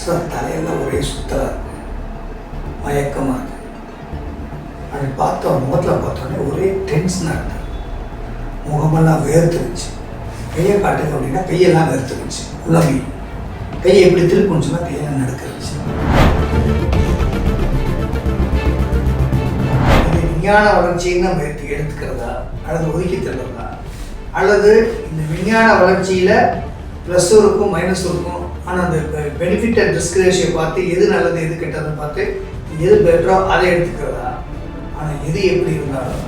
Sir தலையெல்லாம் ஒரே சுத்தலாக இருக்கும், மயக்கமாக இருக்குது. அப்படி பார்த்தோம், முகத்தில் பார்த்தோன்னே ஒரே டென்ஷனாக இருந்தார். முகமெல்லாம் வேர்த்துருச்சு. கையை காட்டுங்க அப்படின்னா கையெல்லாம் வேர்த்துருச்சு. உள்ளங்கை கையை எப்படி திருப்புன்னு சொன்னால் கையெல்லாம் நடக்குருச்சு. இது விஞ்ஞான வளர்ச்சின்னு நம்ம எடுத்துக்கிறதா அல்லது ஒதுக்கி தள்ளுறதா, அல்லது இந்த விஞ்ஞான வளர்ச்சியில் ப்ளஸ்ஸும் இருக்கும் மைனஸும் இருக்கும். ஆனால் அந்த பெனிஃபிட் அண்ட் ரிஸ்க் ரேஷியோ பார்த்து எது நல்லது எது கெட்டதுன்னு பார்த்து எது பெட்டரோ அதை எடுத்துக்கிறதா. ஆனால் எது எப்படி இருந்தாலும்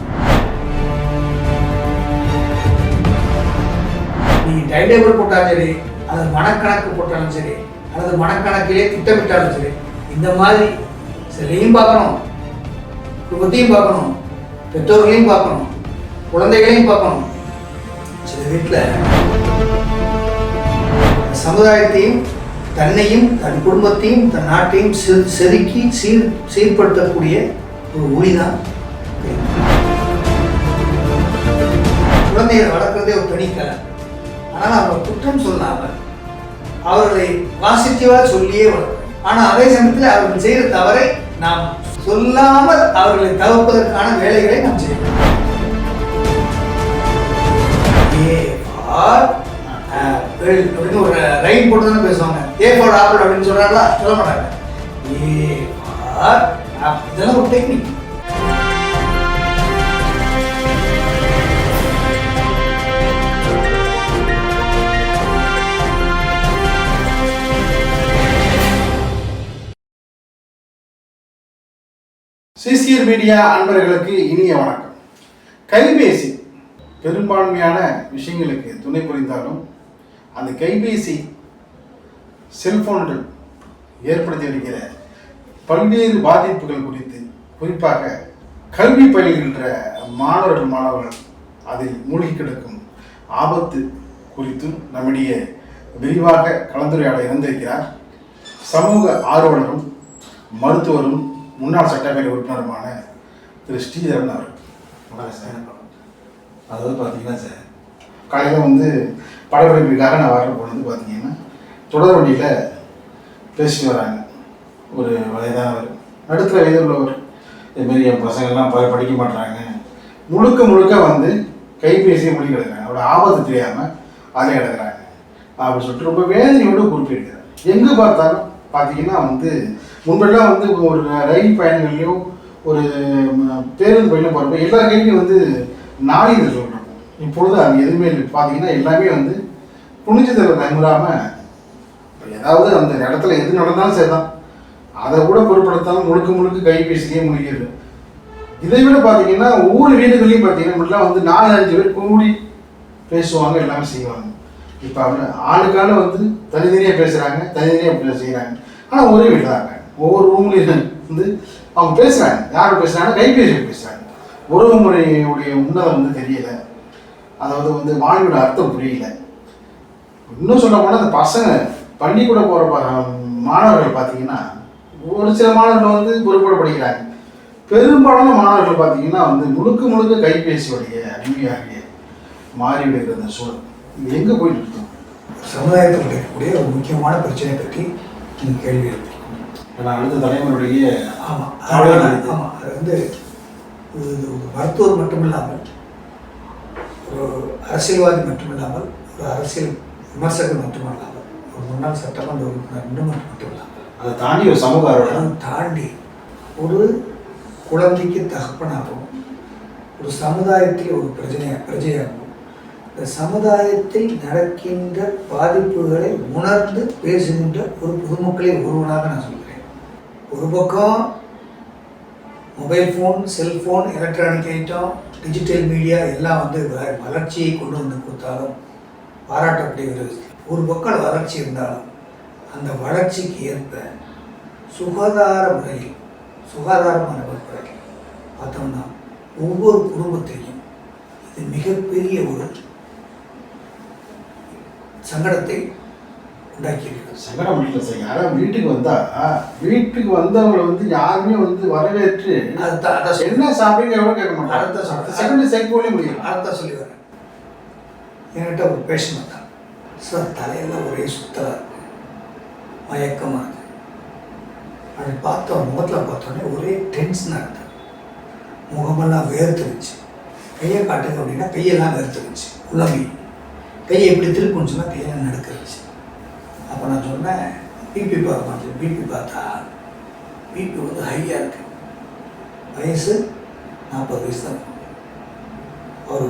நீங்கள் டைம் டேபிள் போட்டாலும் சரி, அல்லது மனக்கணக்கு போட்டாலும் சரி, அல்லது மனக்கணக்கிலே திட்டமிட்டாலும் சரி, இந்த மாதிரி சிலையும் பார்க்கணும், குடும்பத்தையும் பார்க்கணும், பெற்றோர்களையும் பார்க்கணும், குழந்தைகளையும் பார்க்கணும். சில வீட்டில் சமுதாயத்தையும் தன்னையும் தன் குடும்பத்தையும் தன் நாட்டையும் செதுக்கி சீர்படுத்தக்கூடிய ஒரு ஒளிதான் குழந்தைகளை வளர்க்குறதே ஒரு தனிக்கலை. ஆனால் அவங்க குற்றம் சொல்லாமல் அவர்களை பாசிட்டிவாக சொல்லியே வளர்க்கணும். ஆனால் அதே சமயத்தில் அவர்கள் செய்கிற தவறை நாம் சொல்லாமல் அவர்களை தவிர்ப்பதற்கான வேலைகளை நாம் செய்யணும். அப்படின்னு ஒரு ரைன் போட்டு தானே பேசுவாங்க. ஏ ஃபார் ஆப்பிள் அப்படின்னு சொல்றாங்களா? சொல்ல மாட்டாங்க. A for apple. இதெல்லாம் ஒரு டெக்னிக். சிசிஆர் மீடியா அன்பர்களுக்கு இனிய வணக்கம். கைபேசி பெரும்பான்மையான விஷயங்களுக்கு துணை புரிந்தாலும் அந்த கைபேசி செல்போன்கள் ஏற்படுத்தி வருகிற பல்வேறு பாதிப்புகள் குறித்து, குறிப்பாக கல்வி பயில்கின்ற மாணவர்கள் அதில் மூழ்கி கிடக்கும் ஆபத்து குறித்தும் நம்முடைய விரிவாக கலந்துரையாட இருந்திருக்கிறார் சமூக ஆர்வலரும் மருத்துவரும் முன்னாள் சட்டப்பேரவை உறுப்பினருமான திரு ஸ்ரீதரன் அவர். வணக்கம் சார். அதாவது பார்த்தீங்கன்னா சார், காலையில் படப்பிடிப்புக்காக நான் வர போனது பார்த்தீங்கன்னா தொடர் வண்டியில் பேசிட்டு வராங்க. ஒரு வயதானவர், நடுத்தர வயது உள்ளவர். இதுமாரி என் பசங்கள்லாம் படிக்க மாட்டாங்க, முழுக்க கைபேசியை மூழ்கி கிடக்குறாங்க, அவரோட ஆபத்து தெரியாமல் அதில் கிடக்குறாங்க அப்படின்னு சொல்லிட்டு ரொம்ப வேதனையோடு குறிப்பிடுகிறார். எங்கே பார்த்தாலும் பார்த்தீங்கன்னா முன்பெல்லாம் ஒரு ரயில் பயணங்கள்லையோ ஒரு பேருந்து பயணம் போகிறப்ப எல்லா கையிலையும் நாளிதழ் சொல்கிறோம். இப்பொழுது அது எதுவுமே இல்லை. பார்த்தீங்கன்னா எல்லாமே புனிஞ்சதில் தங்குறாமல் ஏதாவது அந்த இடத்துல எது நடந்தாலும் சரிதான், அதை கூட பொருட்படுத்தாமல் முழுக்க கைபேசிலேயே முடிக்கிறது. இதை விட பார்த்தீங்கன்னா ஒவ்வொரு வீடுகளையும் பார்த்தீங்கன்னா 4-5 பேர் கூடி பேசுவாங்க, எல்லாமே செய்வாங்க. இப்போ ஆளுக்கால தனித்தனியாக பேசுகிறாங்க, தனித்தனியாக செய்கிறாங்க. ஆனால் ஒரே வீடு தாங்க, ஒவ்வொரு ரூம்லேயும் அவங்க பேசுகிறாங்க. யாரும் பேசுகிறாங்க? கைபேசியில் பேசுகிறாங்க. உறவு முறையுடைய உன்னதம் தெரியலை, அதாவது வாழ்வோட அர்த்தம் புரியல. இன்னும் சொல்ல போனால் அந்த பசங்க பள்ளிக்கூட போகிற மாணவர்கள் பார்த்தீங்கன்னா ஒரு சில மாணவர்கள் பொறுப்போட படிக்கிறாங்க. பெரும்பாலான மாணவர்கள் பார்த்தீங்கன்னா முழுக்க கைபேசியோடைய அடிமையாக மாறிவிடுகிற அந்த சூழல். இது எங்கே போயிட்டு இருக்கோம்? சமுதாயத்தில் இருக்கக்கூடிய ஒரு முக்கியமான பிரச்சனை பற்றி நீங்கள் கேள்வி எழுப்பி அடுத்த தலைமுறையுடைய ஆமாம் ஆமாம் அது மருத்துவர் மட்டுமில்லாமல், ஒரு அரசியல்வாதி மட்டுமில்லாமல், ஒரு அரசியல் விமர்சகர் மட்டுமல்லாமல், ஒரு முன்னாள் சட்டமன்ற உறுப்பினர் மட்டுமில்லாமல், அதை தாண்டி ஒரு சமூக தாண்டி ஒரு குழந்தைக்கு தகப்பனாகவும், ஒரு சமுதாயத்தில் ஒரு பிரஜையாகவும், இந்த சமுதாயத்தில் நடக்கின்ற பாதிப்புகளை உணர்ந்து பேசுகின்ற ஒரு பொதுமக்களில் ஒருவனாக நான் சொல்கிறேன். ஒரு பக்கம் mobile phone, cellphone, electronic item, digital media எல்லாம் வளர்ச்சியை கொண்டு கொடுத்தாலும் பாராட்டப்படுகிறது. ஒரு பக்கம் வளர்ச்சி இருந்தாலும் அந்த வளர்ச்சிக்கு ஏற்ப சுகாதாரமான முறையில் பார்த்தோம்னா ஒவ்வொரு குடும்பத்தையும் இது மிகப்பெரிய ஒரு சங்கடத்தை உண்டாக்கியிருக்கிறது. சங்கடம் இல்லை சார். யாராவது வீட்டுக்கு வந்தவங்களை யாருமே வரவேற்று என்ன சாப்பிடுங்க கேட்க மாட்டாங்க. அடுத்த சொல்கிறேன், செகண்ட் செகண்ட் முடியும். அடுத்த சொல்லி வரேன். என்கிட்ட ஒரு பேஷண்ட் வந்தாங்க. சார் தலையெல்லாம் ஒரே சுத்தலாக இருக்கும், மயக்கமாக இருக்குது. அதை முகத்தில் பார்த்தோன்னே ஒரே டென்ஷனாக இருந்தார். முகமெல்லாம் வேர்த்துருச்சு. கையை காட்டுங்க அப்படின்னா கையெல்லாம் வேர்த்துருச்சு. உள்ளங்கை கையை எப்படி திருப்புன்னு சொன்னால் கையெல்லாம் நடுக்கிருச்சு. அப்போ நான் சொன்னேன், பிபி பார்க்க மாட்டேன். பிபி பார்த்தா பிபி வந்து ஹையாக இருக்குது. வயசு 40 வயசு தான். அவர்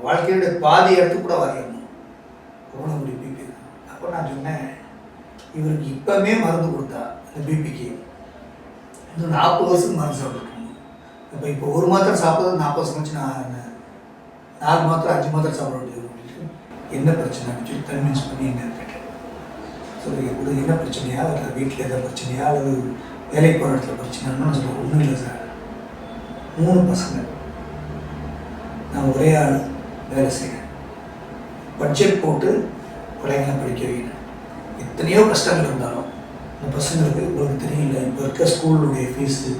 வாழ்க்கையோட பாதி இடத்து கூட வரையணும். அவ்வளோ ஒரு பிபி தான். அப்போ நான் சொன்னேன், இவருக்கு இப்போவே மருந்து கொடுத்தா இந்த பிபிக்கு இன்னும் 40 வருஷத்துக்கு மருந்து சாப்பிட்டுருக்கணும். இப்போ ஒரு மாத்திரை சாப்பிட்றது 40 வருஷம் கழிச்சு நான் 4 மாத்திரை 5 மாத்திரை சாப்பிட வேண்டியது அப்படின்ட்டு என்ன பிரச்சனை அப்படின்னு சொல்லி கன்வின்ஸ் பண்ணி என்ன கேட்டேன். சொல்லி இப்படி என்ன பிரச்சனையா, இல்லை வீட்டில் எதாவது பிரச்சனையா, அல்லது வேலைக்கு போகிற இடத்துல பிரச்சனைன்னு சொல்லுவேன். ஒன்றும் இல்லை சார், 3 பசங்க, நான் ஒரே ஆள் வேலை செய்கிறேன். பட்ஜெட் போட்டு பிள்ளைங்களை படிக்க வைக்கிறேன். எத்தனையோ கஷ்டங்கள் இருந்தாலும் இந்த பசங்களுக்கு உங்களுக்கு தெரியல, இப்போ இருக்க ஸ்கூலுடைய ஃபீஸு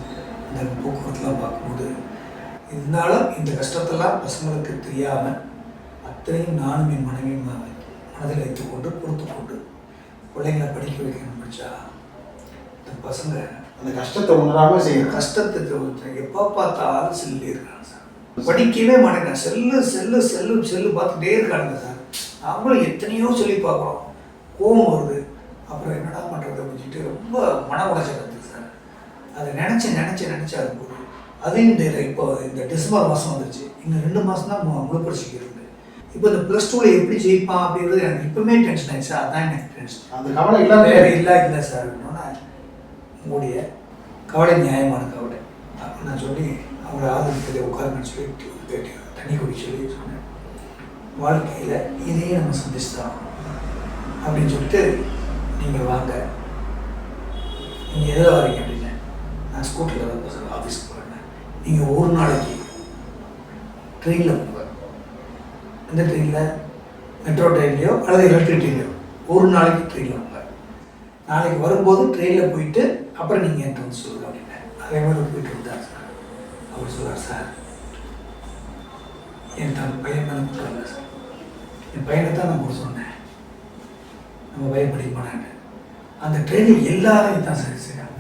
இந்த போக்குவரத்துலாம் பார்க்கும்போது இருந்தாலும் இந்த கஷ்டத்தெல்லாம் பசங்களுக்கு தெரியாமல் அத்தனையும் நானும் என் மனைவியும் மனதில் வைத்துக்கொண்டு பொறுத்து கொண்டு பிள்ளைங்களை படிக்க வைக்கணும். படித்தா இந்த பசங்க அந்த கஷ்டத்தை உணராமல் செய்யற கஷ்டத்தை எப்போ பார்த்தாலும் செல்லு இருக்காங்க சார். படிக்கவே மாட்டேங்க. செல்லு பார்த்துட்டே இருக்கானுங்க சார். அவங்களும் எத்தனையோ சொல்லி பார்க்குறோம், கோபம் வருது. அப்புறம் என்னடா பண்ணுறது அப்படின்னு சொல்லிட்டு ரொம்ப மன உளைச்சல் இருக்குது சார். அதை நினச்சி அது போகுது. அதையும் இப்போ இந்த டிசம்பர் மாதம் வந்துருச்சு. இன்னும் 2 மாதம் தான் முழு பரிசைக்கு இருக்குது. இப்போ இந்த +2 எப்படி ஜெயிப்பான் அப்படின்றது எனக்கு இப்போவுமே டென்ஷன் ஆயிடுச்சு. அதான் எனக்கு டென்ஷன். அந்த கவலை இல்லாத வேறு இல்லை சார். என்னன்னா உங்களுடைய கவலை நியாயமான கவலை அப்படின்னு நான் சொல்லி அவங்கள ஆதரிக்கிறதை உட்காருன்னு சொல்லி தண்ணி குடி சொல்லி சொன்னேன். வாழ்க்கையில் இதையும் நம்ம சந்திச்சுதான் அப்படின்னு சொல்லிட்டு நீங்கள் வாங்க, நீங்கள் எதில் வரீங்க அப்படின்னு. நான் ஸ்கூட்டரில் தான் சார் ஆஃபீஸ்க்கு போகிறேன். நீங்கள் ஒரு நாளைக்கு ட்ரெயினில் போங்க. எந்த ட்ரெயினில், மெட்ரோ ட்ரெயின்லையோ அல்லது எலக்ட்ரிக் ட்ரெயின்லையோ ஒரு நாளைக்கு ட்ரெயினில் போங்க. நாளைக்கு வரும்போது ட்ரெயினில் போயிட்டு அப்புறம் நீங்கள் என்கிட்ட வந்து சொல்லுங்கள் அப்படின்னு. அதே மாதிரி போயிட்டு வந்தார் சார். அவர் சொல்கிறார், சார் என் பையன் மேலே கூப்பிட்டாங்க சார். என் பையனை தான் நான் கூட சொன்னேன், நம்ம பையன் படிக்க மாட்டாங்க. அந்த ட்ரெயினில் எல்லாரும் தான் சார் செய்கிறாங்க.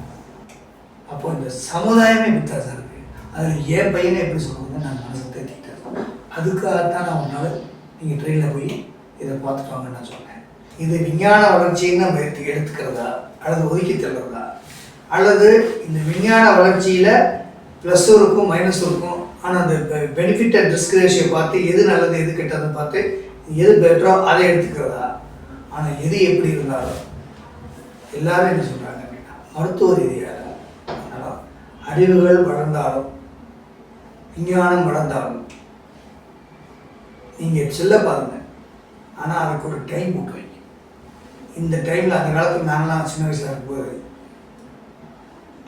அப்போ இந்த சமுதாயமே வித்தா சார் இருக்குது. அதில் என் பையனை எப்படி சொல்லுவாங்க நான் மனசை தேர்த்திக்கிட்டேன். அதுக்காகத்தான் நான் ஒரு நாள் நீங்கள் ட்ரெயினில் போய் இதை பார்த்துட்டு வாங்கன்னு நான் சொன்னேன். இது விஞ்ஞான வளர்ச்சின்னு நம்ம எடுத்துக்கிறதா அல்லது ஒதுக்கி தள்ளுறதா, அல்லது இந்த விஞ்ஞான வளர்ச்சியில் ப்ளஸ் இருக்கும் மைனஸ் இருக்கும். ஆனால் அந்த பெனிஃபிட் அண்ட் ரிஸ்க் ரேஷியோ பார்த்து எது நல்லது எது கெட்டதுன்னு பார்த்து எது பெட்டரோ அதை எடுத்துக்கிறதா. ஆனால் எது எப்படி இருந்தாலும் எல்லாரும் என்ன சொல்கிறாங்க அப்படின்னா, மருத்துவ ரீதியாக அறிவுகள் வளர்ந்தாலும் விஞ்ஞானம் வளர்ந்தாலும் நீங்கள் செல்ல பாருங்கள். ஆனால் அதுக்கு ஒரு டைம் போட்டு வைங்க. இந்த டைமில் அந்த காலத்தில் நாங்களாம் சின்ன வயசில் இருக்கும்போது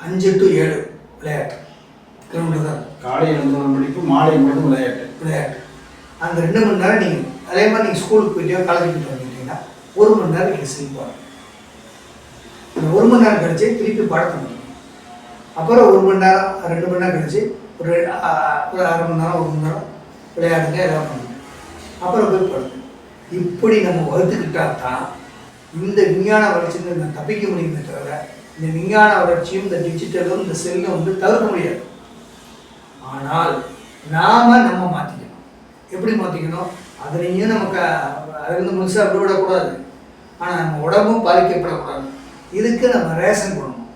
5 to 7 விளையாட்டு கிரவுண்டு தான். காலை 9 மணிக்கு மாலை மட்டும் விளையாட்டு. அந்த 2 மணி நேரம் நீங்கள் அதே மாதிரி நீங்கள் ஸ்கூலுக்கு போயிட்டோ காலேஜ் போயிட்டு வந்துட்டீங்கன்னா 1 மணி நேரம் நீங்கள் செல்வாங்க. இந்த 1 மணி நேரம் கழிச்சு திருப்பி பாடத்தை முடியும். அப்புறம் 1 மணி நேரம் 2 மணி நேரம் கழிச்சு ஒரு 1/2 மணி நேரம் 1 மணி நேரம் விளையாடுங்க, எதாவது பண்ணுங்க, அப்புறம் போய் படுங்க. இப்படி நம்ம வகுத்துக்கிட்டா தான் இந்த விஞ்ஞான வளர்ச்சியில் நம்ம தப்பிக்க முடியுமே தவிர இந்த விஞ்ஞான வளர்ச்சியும் இந்த டிஜிட்டலும் இந்த செல்லும் வந்து தவிர்க்க முடியாது. ஆனால் நாம் நம்ம மாற்றிக்கணும். எப்படி மாற்றிக்கணும்? அதுலேயும் நமக்கு அதுலேருந்து முழுசாக அப்படி விடக்கூடாது. ஆனால் நம்ம உடம்பும் பாதிக்கப்படக்கூடாது. இதுக்கு நம்ம ரேஷன் பண்ணணும்.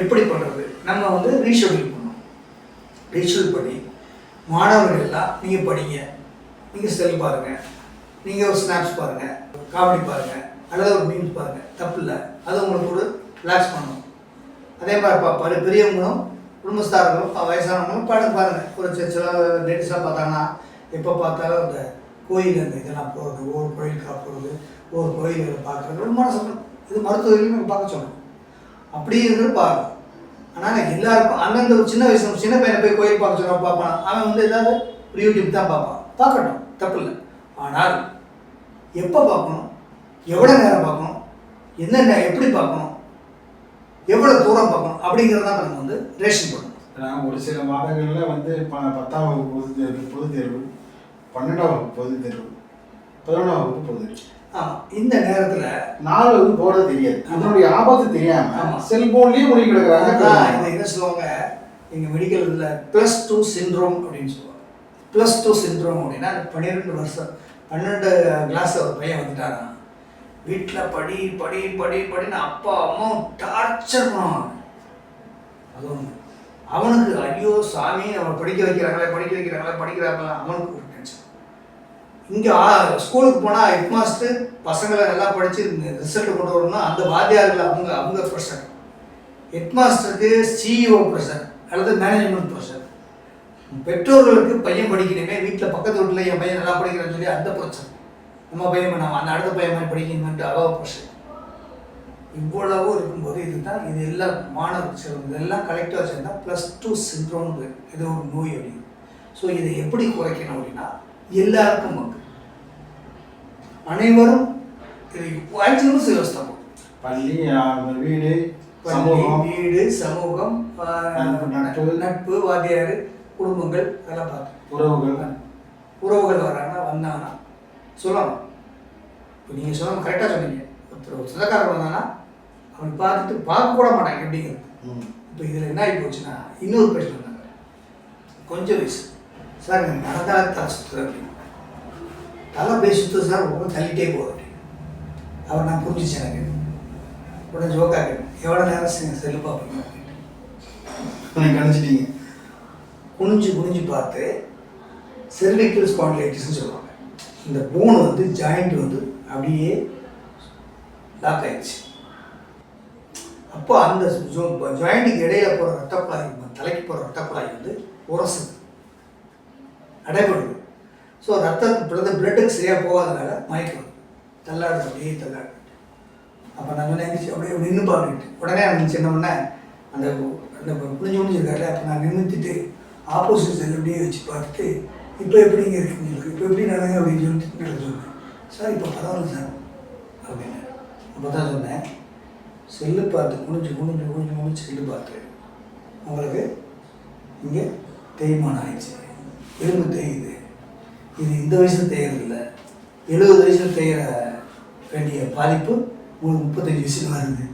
எப்படி பண்ணுறது? நம்ம வந்து ரீஷெடியூல் பண்ணணும். ரீஷெடியூல் பண்ணி மாணவர்கள் எல்லாம் நீங்கள் படிங்க, நீங்கள் செல் பாருங்கள், நீங்கள் ஒரு ஸ்னாப்ஸ் பாருங்கள், காமெடி பாருங்கள், அல்லது ஒரு மீம்ஸ் பாருங்கள், தப்பு இல்லை. அது உங்களுக்கு ஒரு ரிலாக்ஸ் பண்ணணும். அதே மாதிரி பெரியவங்களும் குடும்பஸ்தாரர்களும் வயசானவங்களும் பாருங்கள். ஒரு சில லேடிஸ்லாம் பார்த்தாங்கன்னா எப்போ பார்த்தாலும் அந்த கோயில் அந்த இதெல்லாம் போகிறது, ஒவ்வொரு கோயிலுக்காக போகிறது, ஒவ்வொரு கோயில்களை பார்க்குறது ரொம்ப மனசு. இது மருத்துவர்களையும் நம்ம பார்க்க சொல்லணும். அப்படி இருக்கிறது பார்க்கணும். ஆனால் எல்லாருக்கும் அந்தந்த ஒரு சின்ன பையனை போய் கோயில் பார்க்க சொல்ல பார்ப்பான். அவன் வந்து ஏதாவது ஒரு யூடியூப் தான் பார்ப்பான். பார்க்கட்டும், தப்பு இல்லை. ஆனால் எப்போ பார்க்கணும், எவ்வளோ நேரம் பார்க்கணும், என்னென்ன எப்படி பார்க்கணும், எவ்வளோ தூரம் பார்க்கணும் அப்படிங்கிறதான் நம்ம வந்து ரேஷன் பண்ணணும். ஒரு சில மாதங்களில் வந்து 10ஆம் வகுப்பு பொதுத் தேர்வு, 12ஆம் வகுப்பு பொதுத் தேர்வு, 11ஆம் வகுப்பு பொது தேர்வு. ஆமாம், இந்த நேரத்தில் நாள் வந்து போகிறது தெரியாது, அதனுடைய ஆபத்து தெரியாமல் செல்போன்லேயே மூழ்கி கிடக்குறாங்க. இதை என்ன சொல்லுவாங்க எங்கள் மெடிக்கல் இதில் +2 சிண்ட்ரோம் அப்படின்னு சொல்லுவாங்க. +2 சிண்ட்ரோம் அப்படின்னா 12 கிளாஸ் ஒரு பையன் வந்துட்டாரான். வீட்டில் படி படி படி படின்னு அப்பா அம்மாவும் டார்ச்சர் பண்ணுவாங்க. அது ஒன்று. அவனுக்கு ஐயோ சாமி அவன் படிக்க வைக்கிறாங்களா அவனுக்கு ஒரு டென்ஷன். இங்கே ஸ்கூலுக்கு போனால் ஹெட் மாஸ்டர் பசங்களை நல்லா படித்து ரிசல்ட் கொண்டு வரணும்னா அந்த வாத்தியார்கள் அவங்க ப்ரெஷர். ஹெட் மாஸ்டருக்கு சிஇஓ ப்ரெஷர் அல்லது மேனேஜ்மெண்ட் ப்ரெஷர். பெற்றோர்களுக்கு பையன் படிக்கணுமே, வீட்டில் பக்கத்து வீட்டில் என் பையன் நல்லா படிக்கிறான்னு சொல்லி அந்த பிரச்சனை. நம்ம பையன் நம்ம அந்த அடுத்த பையன் மாதிரி படிக்கணுமென்ட்டு அவ ப்ரெஷர். இவ்வளவு இருக்கும்போது இதுதான் இது எல்லாம் மாணவர்கள் சேர்ந்து இதெல்லாம் கலெக்டாக சேர்ந்தால் +2 சிண்ட்ரோம்னு இது ஒரு நோய் அப்படின்னு. ஸோ இதை எப்படி குறைக்கணும் அப்படின்னா எல்லாருக்கும் அனைவரும் இது 5 நிமிஷம் யோசித்தோம். பள்ளி, வீடு, சமூகம், நட்பு, வாத்தியார், குடும்பங்கள் அதெல்லாம் பார்த்து உறவுகள் வராங்கன்னா வந்தாங்கன்னா சொல்லணும். இப்போ நீங்கள் சொல்லணும், கரெக்டாக சொன்னீங்க. ஒருத்தர் சொந்தக்காரர் வந்தாங்கன்னா அவன் பார்த்துட்டு பார்க்க கூட மாட்டாங்க எப்படிங்கிறது. இப்போ இதில் என்ன ஆகி போச்சுன்னா இன்னொரு பேஷண்ட் வந்தாங்க, கொஞ்சம் வயசு. சார் எனக்கு நடந்தாலும் தலை சுற்றுது அப்படின்னு. தலை பேசி சுற்றுது சார், ரொம்ப தள்ளிட்டே போகுது அப்படின்னு. அவர் நான் புரிஞ்சிச்சேன் எனக்கு. உடனே ஜோக்காக எவ்வளோ நேரம் செல்லு பார்ப்பீங்க அப்படின்னு கணிச்சிட்டீங்க. குனிஞ்சு பார்த்து செர்விக்கல் ஸ்பாண்டிலைட்டிஸ்ன்னு சொல்லுவாங்க. இந்த போன் வந்து ஜாயிண்ட் வந்து அப்படியே லாக் ஆயிடுச்சு. அப்போ அந்த ஜாயிண்ட்டுக்கு இடையில போகிற ரத்த குழாய், தலைக்கு போகிற ரத்த குழாய் வந்து உரசுது, அடைபடுது. ஸோ ரத்தத்துக்கு பிளட்டுக்கு சரியாக போகாதனால மயக்கம் தள்ளாடுது, அப்படியே தள்ளாடு. அப்போ நான் சொன்னேன் அப்படியே நின்று பார்த்துட்டு உடனே எனக்கு சின்ன உடனே அந்த அந்த குனிஞ்சிருக்காரு. அப்போ நான் நின்றுட்டு ஆப்போசிட் செல் அப்படியே வச்சு பார்த்துட்டு இப்போ எப்படிங்க இருக்குங்க, இப்போ எப்படி நடங்க அப்படின்னு சொல்லிட்டு சொன்னேன். சார் இப்போ பரவாயில்ல சார் அப்படின்னு. அப்போ தான் சொன்னேன், செல்லு பார்த்து குனிஞ்சு செல்லு பார்த்து உங்களுக்கு இங்கே தேய்மானம் ஆயிடுச்சு, எலும்பு தேயுது. இது இந்த வயசில் தேயறதில்லை, 70 வயசில் தேய வேண்டிய பாதிப்பு உங்களுக்கு 35 வயசில் வருது.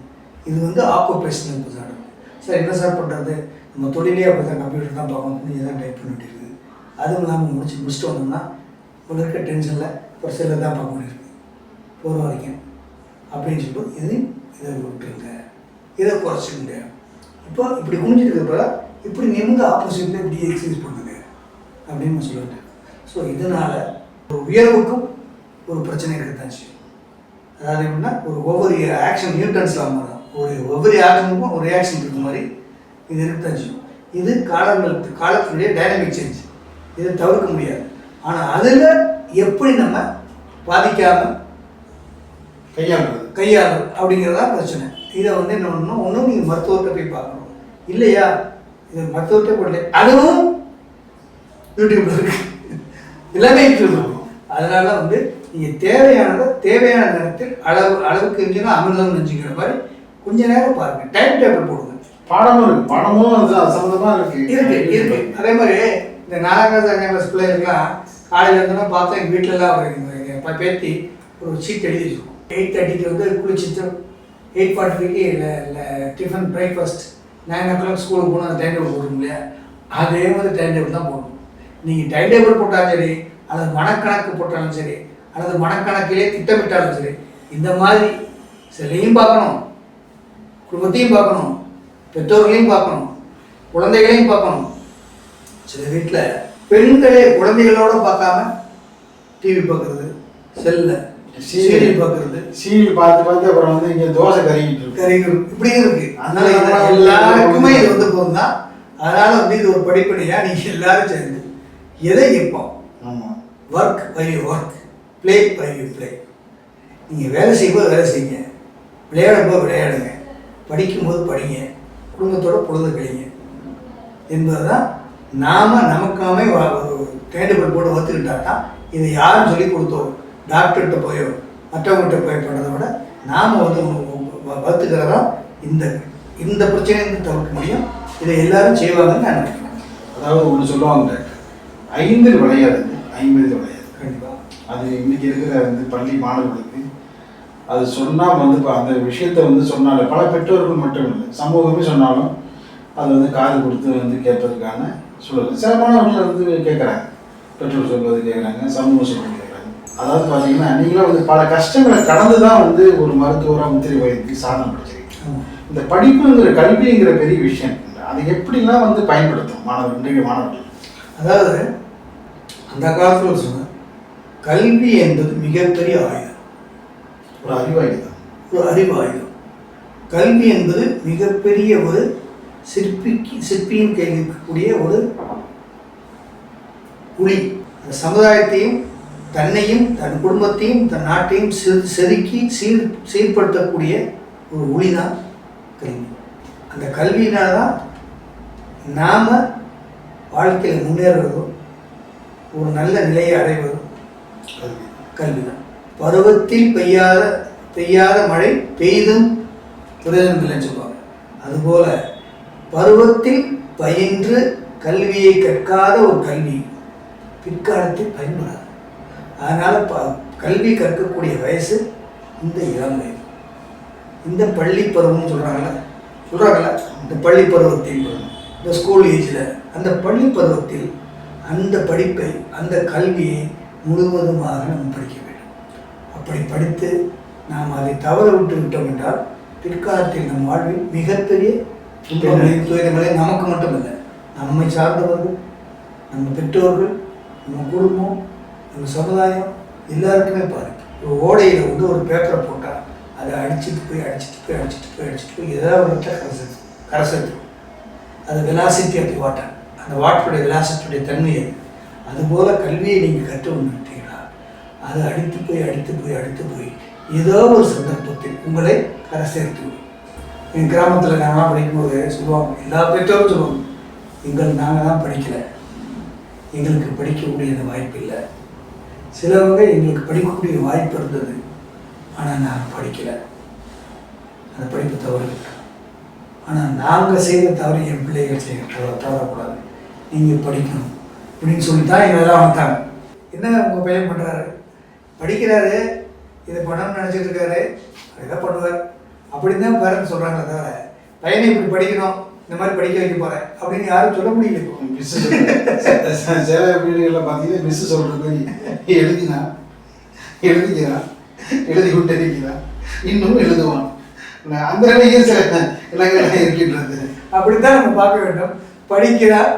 இது வந்து ஆக்குபேஷனல் டிசார்டர். சார் என்ன சார் பண்ணுறது, நம்ம தொழிலே அப்படி தான், கம்ப்யூட்டர் தான் பார்க்கணும், நீங்கள் தான் டைப் பண்ணிட்டு இருக்குது. அதுவும் இல்லாமல் முடிச்சுட்டு வந்தோம்னா உங்களுக்கு இருக்க டென்ஷனில் ஒரு செல்லை தான் பார்க்க வேண்டியிருக்கு போகிற வரைக்கும் அப்படின்னு சொல்லிட்டு இதை விட்டுருங்க, இதை குறைச்சிடுங்க. இப்போ இப்படி குனிஞ்சிருக்கிறப்ப இப்படி நிமிந்து ஆப்போசிட்டில் இப்படி எக்ஸசைஸ் பண்ணுங்க அப்படின்னு சொல்லிட்டேன். ஸோ இதனால் ஒரு உயர்வுக்கும் ஒரு பிரச்சனை இருக்கத்தான் செய்யும். அதாவது எப்படின்னா ஒவ்வொரு ஆக்ஷன் நியூட்டன்ஸில் மாதிரி தான், ஒவ்வொரு ஆக்ஷனுக்கும் ஒரு ரியாக்ஷன் இருக்க மாதிரி இது இருக்கத்தான் செய்யும். இது காலத்தினுடைய டைனமிக் சேஞ்ச், இதை தவிர்க்க முடியாது. ஆனால் அதில் எப்படி நம்ம பாதிக்காமல் கையாளுறது அப்படிங்கிறதான் பிரச்சனை. இதை வந்து என்ன பண்ணணும், ஒன்றும் நீங்கள் மருத்துவர்கிட்ட போய் பார்க்கணும், இல்லையா இது மருத்துவர்கிட்ட போடல, அதுவும் யூடியூப்ல இருக்கு, எல்லாமே யூடியூப் இருக்கும். அதனால வந்து நீங்கள் தேவையான நேரத்தில் அளவுக்கு இருந்துச்சுன்னா அமிர்தம் நினைச்சுக்கிற மாதிரி கொஞ்ச நேரம் பாருங்க. டைம் டேபிள் போடுங்க. பாடமும் சம்மந்தமாக இருக்கு. அதே மாதிரி இந்த 4ஆம் கிளாஸ் 5ஆம் கிளாஸ் பிள்ளைகளுக்குலாம் காலையில் இருந்தோன்னா பார்த்தா எங்கள் வீட்டிலலாம் பேத்தி ஒரு சீட் எழுதி வச்சுருக்கோம். 8:30க்கு வந்து குளிச்சுட்டு 8:45க்கு டிஃபன் பிரேக்ஃபாஸ்ட், 9 o'clock ஸ்கூலுக்கு போனால் அந்த டைம் டேபிள் போடணும் இல்லையா, அதே மாதிரி டைம் டேபிள் தான் போடணும். நீங்கள் டைம் டேபிள் போட்டாலும் சரி, அல்லது மனக்கணக்கு போட்டாலும் சரி, அல்லது மனக்கணக்கிலே திட்டமிட்டாலும் சரி, இந்த மாதிரி செல்லையும் பார்க்கணும், குடும்பத்தையும் பார்க்கணும், பெற்றோர்களையும் பார்க்கணும், குழந்தைகளையும் பார்க்கணும். சில வீட்டில் பெண்களே குழந்தைகளோட பார்க்காம டிவி பார்க்குறது, செல்லில் சீரியல் பார்க்குறது, சீரியல் பார்த்து அப்புறம் வந்து இங்கே தோசை கறிக்கிட்டு இப்படியும் இருக்கு. அதனால எல்லாருக்குமே இது வந்து போகும் தான். அதனால வந்து இது ஒரு படிப்படியாக நீங்கள் எல்லாரும் சேர்ந்து எதை இருப்போம், work by work, play by play. நீங்கள் வேலை செய்யும்போது வேலை செய்யுங்க, விளையாடும்போது விளையாடுங்க, படிக்கும்போது படிங்க, குடும்பத்தோட பொழுது கழிங்க என்பது தான் நமக்காமே ஒரு டேபிள் போட்டு வத்துக்கிட்டா தான். இதை யாரும் சொல்லி கொடுத்தோம் டாக்டர்கிட்ட போயோ மற்றவங்ககிட்ட போய் பண்ணுறதை விட நாம் வந்து வத்துக்கிறதா இந்த பிரச்சனையை தவிர்க்க முடியும். இதை எல்லாரும் செய்வாங்கன்னு நான் நினைக்கிறேன். அதாவது ஒன்று சொல்லுவாங்க, 5 விளையாது 50 விளையாது. கண்டிப்பாக அது இன்னைக்கு இருக்கிற வந்து பள்ளி மாணவர்களுக்கு அது சொன்னால் வந்து இப்போ அந்த விஷயத்தை வந்து சொன்னாலே பல பெற்றோர்கள் மட்டும் இல்லை சமூகமே சொன்னாலும் அது வந்து காது கொடுத்து வந்து கேட்பதற்கான சூழல். சில மாணவர்கள் வந்து கேட்குறாங்க, பெற்றோர் சொல்வது கேட்குறாங்க, சமூகம் சொல்வது கேட்குறாங்க. அதாவது பார்த்தீங்கன்னா நீங்களும் வந்து பல கஷ்டங்களை கடந்து தான் வந்து ஒரு மருத்துவராக முத்திரை வகித்து சாதனை படிச்சிருக்கீங்க. இந்த படிப்புங்கிற கல்விங்கிற பெரிய விஷயம் அதை எப்படிலாம் வந்து பயன்படுத்தும் இன்றைய மாணவர்கள்? அதாவது அந்த காலத்தில் சொன்ன கல்வி என்பது மிகப்பெரிய ஆயுதம், ஒரு அறிவாயுதம். ஒரு அறிவாயுதம். கல்வி என்பது மிகப்பெரிய ஒரு சிற்பியின் கையில் இருக்கக்கூடிய ஒரு புலி. அந்த சமுதாயத்தையும் தன்னையும் தன் குடும்பத்தையும் தன் நாட்டையும் செதுக்கி சீர்படுத்தக்கூடிய ஒரு ஒளி தான் கல்வி. அந்த கல்வியினால் தான் நாம் வாழ்க்கையில் முன்னேறுவதும் ஒரு நல்ல நிலையை அடைவதும் கல்வி தான். பருவத்தில் பெய்யாத மழை பெய்தும் பிரயோஜனம் இல்லைன்னு சொல்லுவாங்க. அதுபோல பருவத்தில் பயின்று கல்வியை கற்காத ஒரு கல்வி பிற்காலத்தில் பயன்படாது. அதனால் கல்வி கற்கக்கூடிய வயசு இந்த இளம் வயது, இந்த பள்ளி பருவம்னு சொல்கிறாங்கள இந்த பள்ளி பருவத்தில், இந்த ஸ்கூல் ஏஜில், அந்த பள்ளி பருவத்தில் அந்த படிப்பை அந்த கல்வியை முழுவதுமாக நாம் படிக்க வேண்டும். அப்படி படித்து நாம் அதை தவற விட்டு விட்டோம் என்றால் பிற்காலத்தில் நம் வாழ்வில் மிகப்பெரிய துயரங்களை நமக்கு மட்டுமில்லை, நம்மை சார்ந்தவர்கள், நம்ம பெற்றோர்கள், நம்ம குடும்பம், நம்ம சமுதாயம் எல்லாருக்குமே பாருங்கள். ஒரு ஓடையில் வந்து ஒரு பேப்பரை போட்டால் அதை அடிச்சுட்டு போய் ஏதாவது ஒரு கரை சேர்த்துடும். அது வெலாசிட்டி ஆஃப் தி வாட்டர், அந்த வாட்டருடைய வெலாசிட்டியுடைய தன்மையை. அதுபோல் கல்வியை நீங்கள் கற்றுக்கொண்டுட்டீங்கன்னா அது அடித்து போய் ஏதோ ஒரு சந்தர்ப்பத்தில் உங்களை கரை சேர்த்து விடும். எங்கள் கிராமத்தில் நாங்களாம் படிக்கும்போது சொல்லுவாங்க, எல்லா பெற்றோரும் சொல்லுவாங்க, நாங்கள் தான் படிக்கலை, எங்களுக்கு படிக்கக்கூடிய அந்த வாய்ப்பு இல்லை. சிலவங்க எங்களுக்கு படிக்கக்கூடிய வாய்ப்பு இருந்தது, ஆனால் நாங்கள் படிக்கலை, அந்த படிப்பு தவறுகிட்டோம். ஆனால் நாங்கள் செய்த தவறு என் பிள்ளைகள் செய்ய தவறக்கூடாது, நீங்கள் படிக்கணும் அப்படின்னு சொல்லி தான் எங்களெல்லாம் வந்தாங்க. என்ன உங்கள் பையன் பண்ணுறாரு, படிக்கிறாரு, இதை பண்ணணும்னு நினச்சிட்டு இருக்காரு, இதை பண்ணுவார் அப்படின்னு தான் பேரண்ட்ஸ் சொல்கிறாங்களே தவிர பையனை இப்படி படிக்கணும், இந்த மாதிரி படிக்க வைக்க போகிறேன் அப்படின்னு யாரும் சொல்ல முடியல. சில வீடுகளில் பார்த்தீங்கன்னா மிஸ்ஸு சொல்கிறது எழுதிக்கிறான், எழுதி விட்டு இருக்கிறான், இன்னும் எழுதுவான். அந்த நிலையே சில இலங்கையில் இருக்கின்றது. அப்படித்தான் நம்ம பார்க்க வேண்டும். படிக்கிறார்,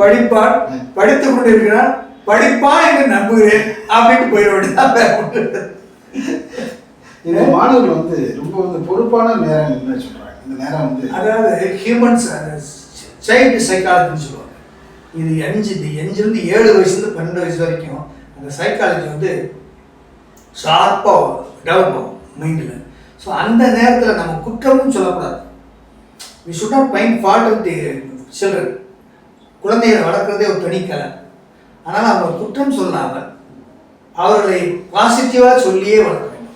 படிப்பான், படித்து கொண்டு இருக்கிறான், படிப்பான் என்று நம்புகிறேன் அப்படின்னு போயிட வேண்டியதான். இந்த மாணவர்கள் வந்து ரொம்ப வந்து பொறுப்பான நேரம் என்ன சொல்கிறாங்க. இந்த நேரம் வந்து அதாவது ஹியூமன்ஸ் சைல்டு சைக்காலஜின்னு சொல்லுவாங்க. இது 5 7 வயசுலேருந்து 12 வயசு வரைக்கும் அந்த சைக்காலஜி வந்து ஷார்ப்பாக டெவலப் ஆகும் மைண்டில். ஸோ அந்த நேரத்தில் நம்ம குற்றமும் சொல்லக்கூடாது. We should not find fault with the children. குழந்தைகளை வளர்க்குறதே ஒரு தனிக்கலை. ஆனால் அவங்க குற்றம் சொல்லாமல் அவர்களை பாசிட்டிவாக சொல்லியே வளர்க்க வேண்டும்.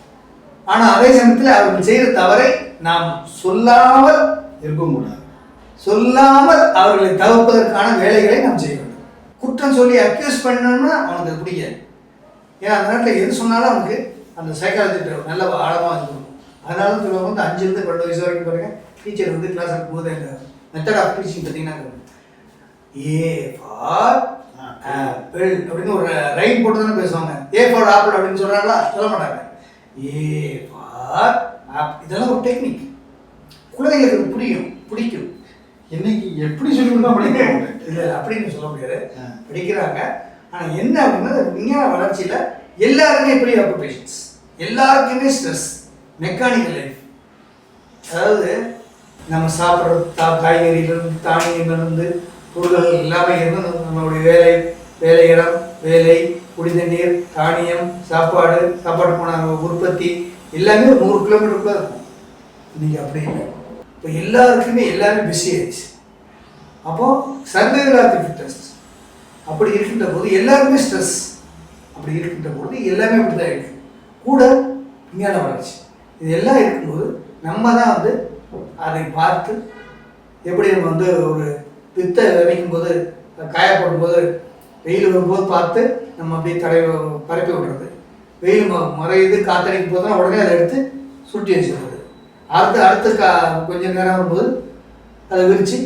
ஆனால் அதே சமயத்தில் அவர்கள் செய்கிற தவறை நாம் சொல்லாமல் இருக்கக்கூடாது. சொல்லாமல் அவர்களை தவிர்ப்பதற்கான வேலைகளை நாம் செய்ய வேண்டும். குற்றம் சொல்லி அக்யூஸ் பண்ணணும்னா அவனுக்கு பிடிக்காது. ஏன்னா அந்த நேரத்தில் எது சொன்னாலும் அவனுக்கு அந்த சைக்காலஜி நல்ல ஆழமாக இருக்கும். அதனால சொல்லுவாங்க வந்து 5 12 வயசு வரைக்கும் பாருங்கள், டீச்சர் வந்து கிளாஸ் இருக்கும்போது இந்த மெத்தட் ஆஃப் டீச்சிங் பார்த்தீங்கன்னா ஏ ஃபார் ஆப்பிள் அப்படின்னு ஒரு ரைட் போட்டு தானே பேசுவாங்க. ஏ ஃபார் ஆப்பிள் அப்படின்னு சொல்கிறாங்களா? சொல்ல மாட்டாங்க. A for apple. இதெல்லாம் ஒரு டெக்னிக். குழந்தைங்களுக்கு பிடிக்கும். இன்னைக்கு எப்படி சொல்லிவிட்டா படிக்கிறாங்க இல்லை அப்படின்னு சொல்ல முடியாது, படிக்கிறாங்க. ஆனால் என்ன அப்படின்னா விஞ்ஞான வளர்ச்சியில் எல்லாருமே எப்படி ஆக்குபேஷன்ஸ், எல்லாருக்குமே ஸ்ட்ரெஸ், மெக்கானிக்கல் லைஃப். அதாவது நம்ம சாப்பிட்ற காய்கறியிலிருந்து தானியங்கள்லேருந்து பொருள்கள் எல்லாமே இருந்து நம்மளுடைய வேலை இடம், வேலை, குடி தண்ணீர், தானியம், சாப்பாடு போன உற்பத்தி எல்லாமே ஒரு 100 கிலோமீட்டருக்குள்ளே இருக்கும். இன்றைக்கி அப்படி இல்லை. இப்போ எல்லாருமே பிஸி ஆயிடுச்சு. அப்போது சர்வைவல் ஆஃப் தி ஃபிட்டஸ்ட் அப்படி இருக்கின்ற போது எல்லாருமே ஸ்ட்ரெஸ். அப்படி இருக்கின்ற போது எல்லாமே அப்படி தான் இருக்குது. கூட விஞ்ஞான வளர்ச்சி இது எல்லாம் இருக்கும்போது நம்ம தான் வந்து அதை பார்த்து எப்படி நம்ம வந்து ஒரு வித்தை விதைக்கும் போது காயப்படும் போது வெயில் வரும்போது பார்த்து நம்ம அப்படியே பரப்பி விடுறது. வெயில் மறையுது காத்தடிக்கும் போதுனா உடனே அதை எடுத்து சுட்டி வச்சுருது. அடுத்து கொஞ்ச நேரம் வரும்போது அதை விரித்து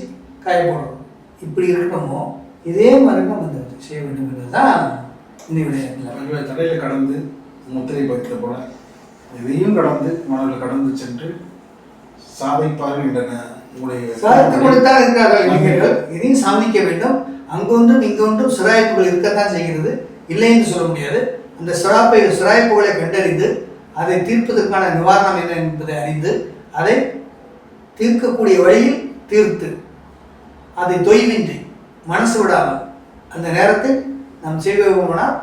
காய போடணும். இப்படி இருக்கணுமோ இதே மாதிரி நம்ம இந்த செய்ய வேண்டும் என்பதுதான் இன்னைய தடையில் கடந்து முத்திரை பதித்த போல இதையும் கடந்து மாணவர்கள் கடந்து சென்று சாதிப்பார்கள் என்றன உங்களுடைய சாதித்து கொடுத்தான் இருக்கிறார்கள் இளைஞர்கள். இதையும் சாதிக்க வேண்டும். அங்கொன்றும் இங்கொன்றும் சிராய்ப்புகள் இருக்கத்தான் செய்கிறது, இல்லை என்று சொல்ல முடியாது. அந்த சிராய்ப்புகளை கண்டறிந்து அதை தீர்ப்பதற்கான நிவாரணம் என்ன என்பதை அறிந்து அதை தீர்க்கக்கூடிய வழியில் தீர்த்து அதை தொய்வின்றி மனசு விடாமல் அந்த நேரத்தில் நாம் செய்வோமானால்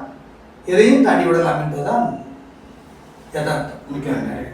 எதையும் தாண்டி விடலாம் என்பதுதான் யதார்த்தம். மிக்க நன்றி.